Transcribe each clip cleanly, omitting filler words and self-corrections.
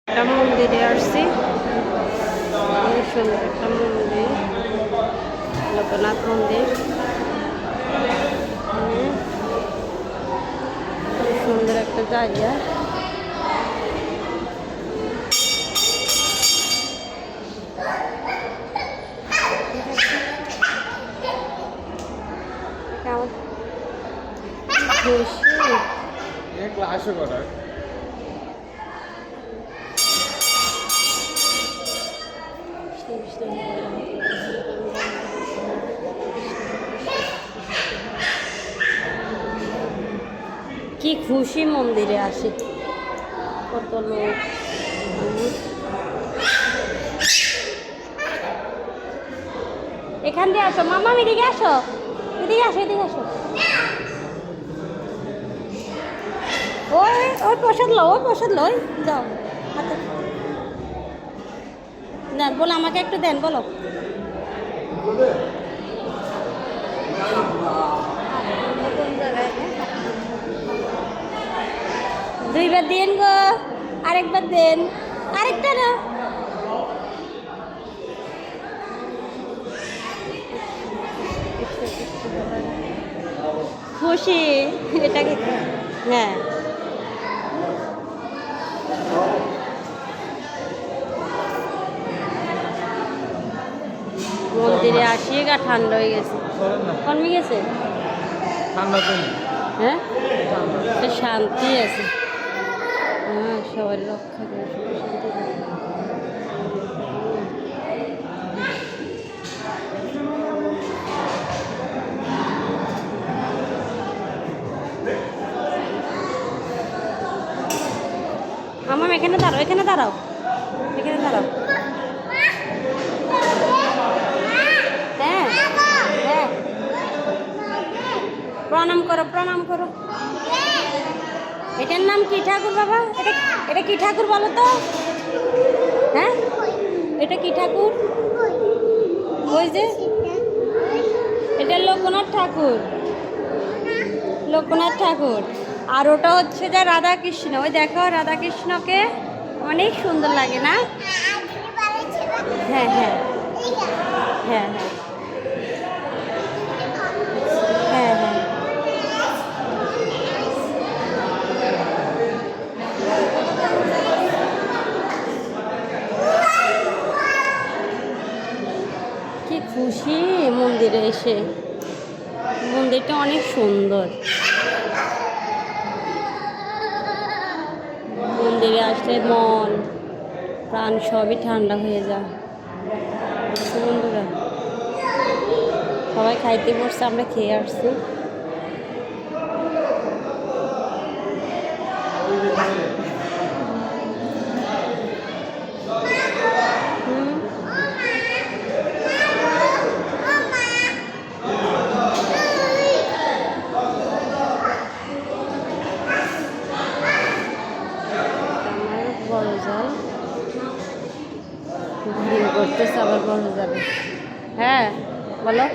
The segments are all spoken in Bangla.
একটা মন্দিরে আসছি, অনেক সুন্দর একটা মন্দির, লোকনাথ মন্দির। খুব সুন্দর একটা জায়গা। ক্লাসও করার কি খুশি মন্দিরে আসি, কত লোক। এখান দিয়ে আসো মামা, এদিকে আসো, এদিকে আসো, এদিকে আসো। ওই ওই প্রসাদ লো, ওই প্রসাদ লো, যাও হাতে দেন, বলো আমাকে একটু দেন, বলো। দুইবার দেন গো, আরেকবার দেন, আরেকটা না। খুশি এটাকে, হ্যাঁ মন্দিরে আসিয়ে গা ঠান্ডা হয়ে গেছে, কমে গেছে ঠান্ডা তো হ্যাঁ, শান্তি আছে। হ্যাঁ সবাই রক্ষা করে আমার এখানে দাঁড়াও, এখানে দাঁড়াও, এখানে দাঁড়াও। হ্যাঁ হ্যাঁ, প্রণাম করো, প্রণাম করো। এটার নাম কি ঠাকুর বাবা? এটা এটা কি ঠাকুর বলো তো? হ্যাঁ এটা কি ঠাকুর? ওই যে এটা লোকনাথ ঠাকুর, লোকনাথ ঠাকুর। আর ওটা হচ্ছে যে রাধা কৃষ্ণ। ওই দেখো রাধা কৃষ্ণকে অনেক সুন্দর লাগে না? হ্যাঁ হ্যাঁ হ্যাঁ হ্যাঁ হ্যাঁ হ্যাঁ। কি খুশি মন্দিরে এসে, মন্দিরটা অনেক সুন্দর। মন্দিরে আসলে মন প্রাণ সবই ঠান্ডা হয়ে যায়। বন্ধুরা সবাই খাইতে বসছে, আমরা খেয়ে আসছি। বড় জল ভিড় করতেছে, আবার বড় যাবে। হ্যাঁ বলো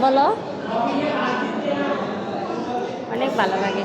বলো, অনেক ভালো লাগে।